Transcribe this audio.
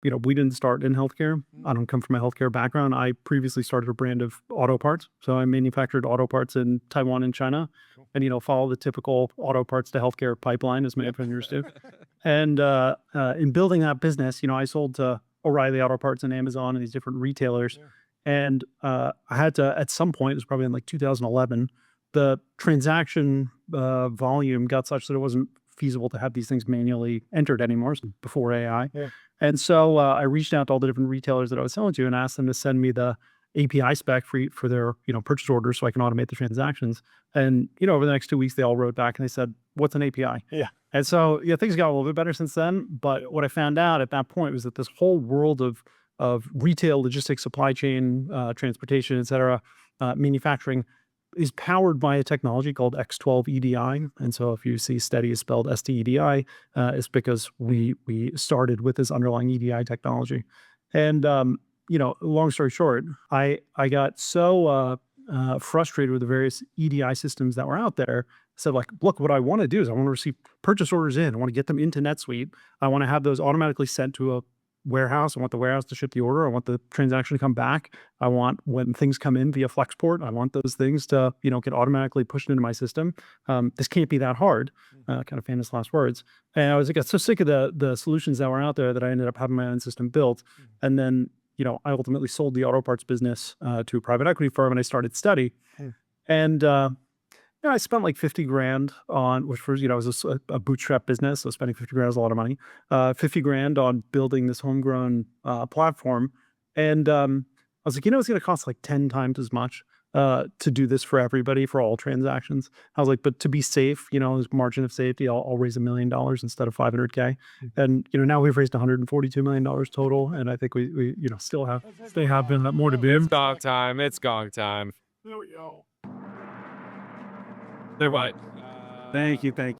we didn't start in healthcare. I don't come from a healthcare background. I previously started a brand of auto parts. So I manufactured auto parts in Taiwan and China and, follow the typical auto parts to healthcare pipeline as many vendors do. And in building that business, I sold to O'Reilly Auto Parts and Amazon and these different retailers. And I had to, at some point, it was probably in like 2011, the transaction volume got such that it wasn't feasible to have these things manually entered anymore, so before AI. And so I reached out to all the different retailers that I was selling to and asked them to send me the API spec for their purchase orders so I can automate the transactions. And over the next 2 weeks, they all wrote back and they said, "What's an API?" And so things got a little bit better since then. But what I found out at that point was that this whole world of retail, logistics, supply chain, transportation, et cetera, manufacturing is powered by a technology called X12 EDI. And so if you see Stedi is spelled STEDI, it's because we started with this underlying EDI technology. And, long story short, I got so frustrated with the various EDI systems that were out there. So like, look, what I want to do is I want to receive purchase orders in. I want to get them into NetSuite. I want to have those automatically sent to a warehouse. I want the warehouse to ship the order. I want the transaction to come back. I want when things come in via Flexport, I want those things to, get automatically pushed into my system. This can't be that hard. Kind of famous last words. And I got so sick of the solutions that were out there that I ended up having my own system built. And then, I ultimately sold the auto parts business to a private equity firm and I started Stedi. And, I spent like 50 grand on, which was, it was a bootstrap business. So spending 50 grand is a lot of money. 50 grand on building this homegrown platform. And I was like, it's going to cost like 10 times as much to do this for everybody, for all transactions. I was like, but to be safe, there's margin of safety. I'll raise $1 million instead of 500K. And, now we've raised $142 million total. And I think we still have more to do. It's gong time. It's gong time. There we go. They're right. Thank you.